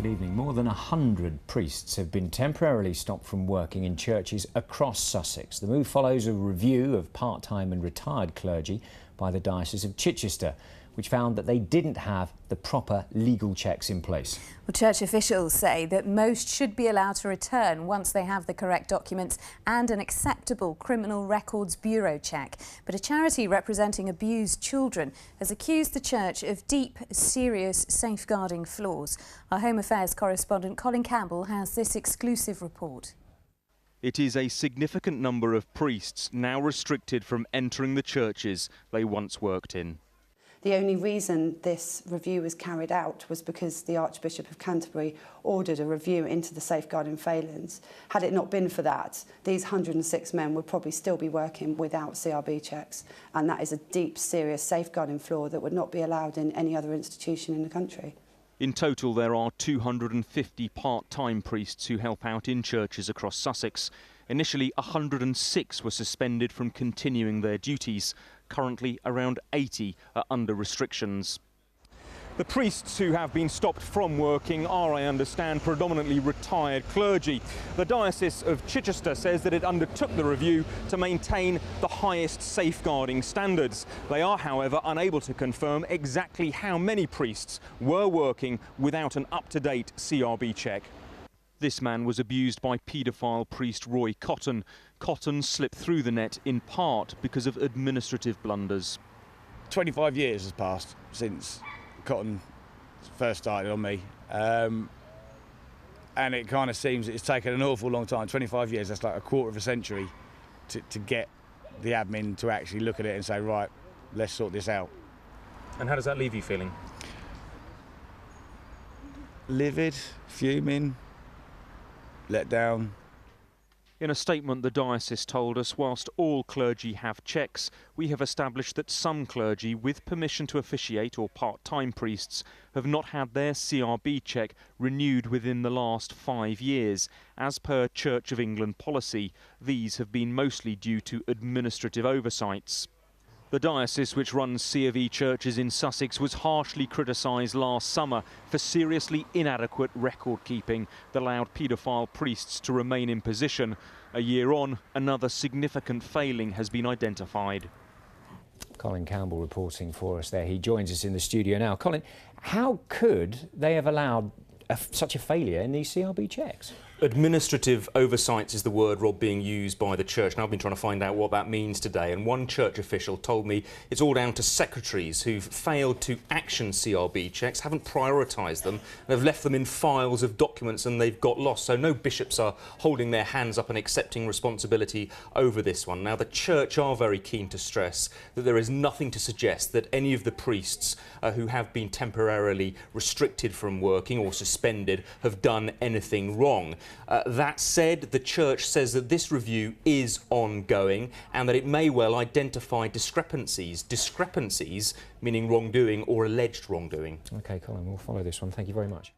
Good evening. More than 100 priests have been temporarily stopped from working in churches across Sussex. The move follows a review of part-time and retired clergy by the Diocese of Chichester, which found that they didn't have the proper legal checks in place. Well, church officials say that most should be allowed to return once they have the correct documents and an acceptable criminal records bureau check. But a charity representing abused children has accused the church of deep, serious safeguarding flaws. Our Home Affairs correspondent Colin Campbell has this exclusive report. It is a significant number of priests now restricted from entering the churches they once worked in. The only reason this review was carried out was because the Archbishop of Canterbury ordered a review into the safeguarding failings. Had it not been for that, these 106 men would probably still be working without CRB checks, and that is a deep, serious safeguarding flaw that would not be allowed in any other institution in the country. In total, there are 250 part-time priests who help out in churches across Sussex. Initially, 106 were suspended from continuing their duties. Currently, around 80 are under restrictions. The priests who have been stopped from working are, I understand, predominantly retired clergy. The Diocese of Chichester says that it undertook the review to maintain the highest safeguarding standards. They are, however, unable to confirm exactly how many priests were working without an up-to-date CRB check. This man was abused by paedophile priest Roy Cotton. Cotton slipped through the net in part because of administrative blunders. 25 years has passed since Cotton first started on me, and it kind of seems it's taken an awful long time. 25 years, that's like a quarter of a century to get the admin to actually look at it and say, right, let's sort this out. And how does that leave you feeling? Livid, fuming, let down. In a statement, the diocese told us, whilst all clergy have checks, we have established that some clergy with permission to officiate or part-time priests have not had their CRB check renewed within the last 5 years. As per Church of England policy, these have been mostly due to administrative oversights. The diocese, which runs C of E churches in Sussex, was harshly criticised last summer for seriously inadequate record keeping that allowed paedophile priests to remain in position. A year on, another significant failing has been identified. Colin Campbell reporting for us there. He joins us in the studio now. Colin, how could they have allowed such a failure in these CRB checks? Administrative oversights is the word, Rob, being used by the church, and I've been trying to find out what that means today. And one church official told me it's all down to secretaries who've failed to action CRB checks, haven't prioritised them, and have left them in files of documents and they've got lost. So no bishops are holding their hands up and accepting responsibility over this one. Now, the church are very keen to stress that there is nothing to suggest that any of the priests who have been temporarily restricted from working or suspended have done anything wrong. That said, the church says that this review is ongoing and that it may well identify discrepancies. Discrepancies meaning wrongdoing or alleged wrongdoing. OK, Colin, we'll follow this one. Thank you very much.